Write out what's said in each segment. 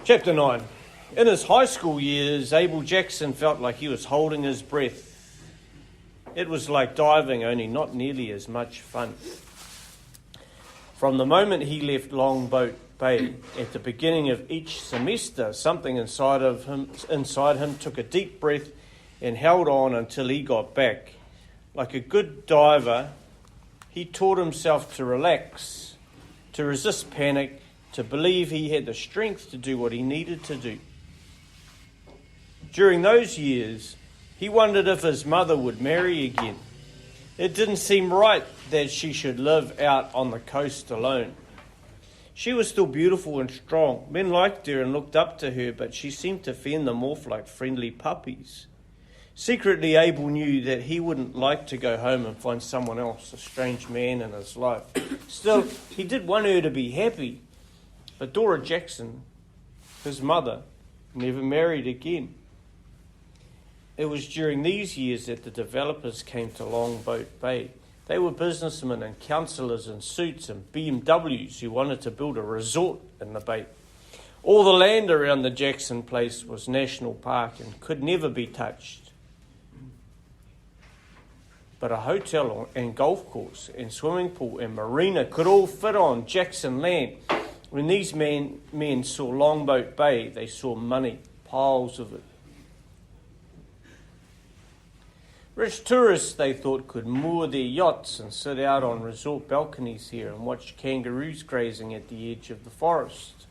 Chapter 9. In his high school years, Abel Jackson felt like he was holding his breath. It was like diving, only not nearly as much fun. From the moment he left Longboat Bay at the beginning of each semester, something inside him took a deep breath and held on until he got back. Like a good diver, he taught himself to relax, to resist panic, to believe he had the strength to do what he needed to do. During those years, he wondered if his mother would marry again. It didn't seem right that she should live out on the coast alone. She was still beautiful and strong. Men liked her and looked up to her, but she seemed to fend them off like friendly puppies. Secretly, Abel knew that he wouldn't like to go home and find someone else, a strange man in his life. Still, he did want her to be happy. But Dora Jackson, his mother, never married again. It was during these years that the developers came to Longboat Bay. They were businessmen and councillors in suits and BMWs who wanted to build a resort in the bay. All the land around the Jackson place was national park and could never be touched. But a hotel and golf course and swimming pool and marina could all fit on Jackson land. When these men saw Longboat Bay, they saw money, piles of it. Rich tourists, they thought, could moor their yachts and sit out on resort balconies here and watch kangaroos grazing at the edge of the forest.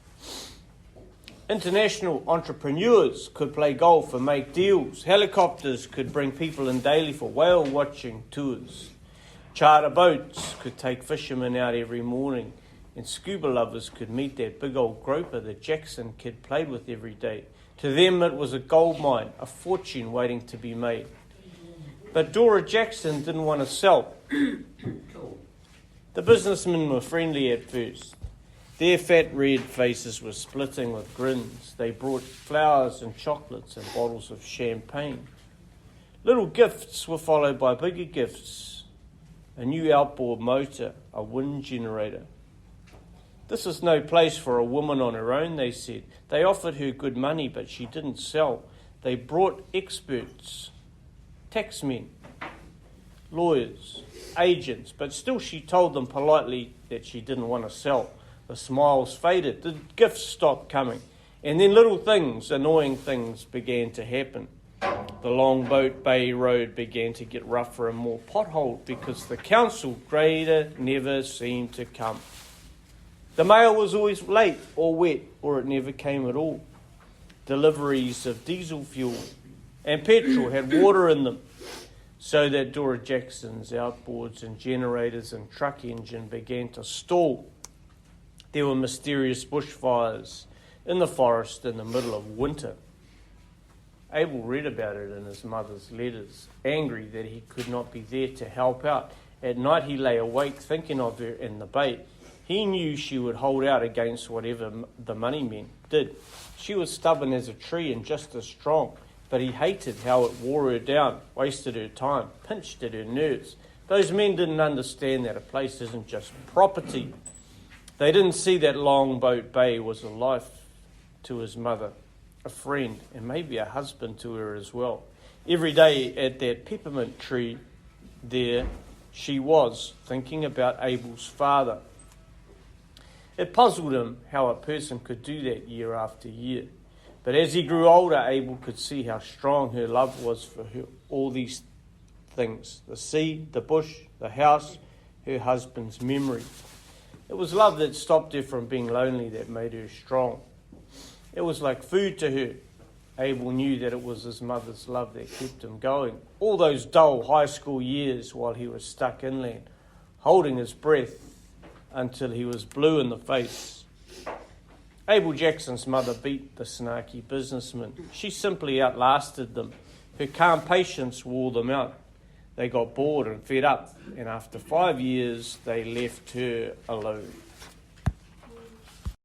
International entrepreneurs could play golf and make deals. Helicopters could bring people in daily for whale watching tours. Charter boats could take fishermen out every morning. And scuba lovers could meet that big old groper that Jackson kid played with every day. To them it was a gold mine, a fortune waiting to be made. But Dora Jackson didn't want to sell. The businessmen were friendly at first. Their fat red faces were splitting with grins. They brought flowers and chocolates and bottles of champagne. Little gifts were followed by bigger gifts. A new outboard motor, a wind generator. This is no place for a woman on her own, they said. They offered her good money, but she didn't sell. They brought experts, taxmen, lawyers, agents, but still she told them politely that she didn't want to sell. The smiles faded, the gifts stopped coming, and then little things, annoying things began to happen. The Longboat Bay Road began to get rougher and more potholed because the council grader never seemed to come. The mail was always late or wet, or it never came at all. Deliveries of diesel fuel and petrol had water in them, so that Dora Jackson's outboards and generators and truck engine began to stall. There were mysterious bushfires in the forest in the middle of winter. Abel read about it in his mother's letters, angry that he could not be there to help out. At night he lay awake thinking of her in the bay. He knew she would hold out against whatever the money men did. She was stubborn as a tree and just as strong, but he hated how it wore her down, wasted her time, pinched at her nerves. Those men didn't understand that a place isn't just property. They didn't see that Longboat Bay was a life to his mother, a friend, and maybe a husband to her as well. Every day at that peppermint tree there, she was thinking about Abel's father. It puzzled him how a person could do that year after year. But as he grew older, Abel could see how strong her love was for her, all these things, the sea, the bush, the house, her husband's memory. It was love that stopped her from being lonely that made her strong. It was like food to her. Abel knew that it was his mother's love that kept him going. All those dull high school years while he was stuck inland, holding his breath until he was blue in the face. Abel Jackson's mother beat the snarky businessmen. She simply outlasted them. Her calm patience wore them out. They got bored and fed up, and after 5 years, they left her alone.